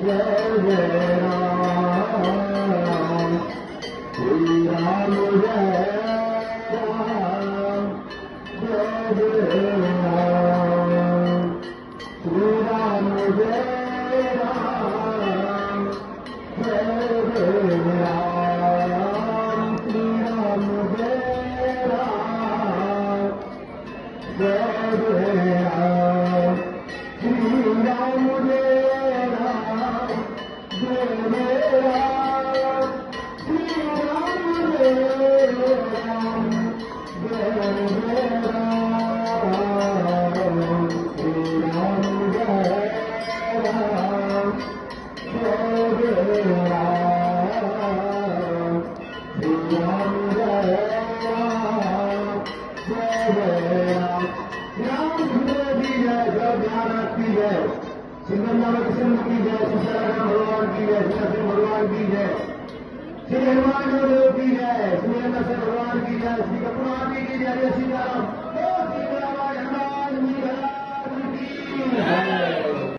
जय जय राम श्री राम जय राम जय जय राम श्री राम जय राम जय जय राम श्री राम जय राम जय जय राम श्री राम जय राम जय जय राम श्री राम जय राम जय जय राम श्री राम जय राम जय जय राम श्री राम जय राम जय जय राम राम सुंदर की जय जय ज्ञान की जय सिंगम कृष्ण की जय सीताराम भगवान की जय श्री भगवान की जय श्री हनुमान देव की जय श्री नरसिंह भगवान की जय श्री कपुरानी की जय सीताराम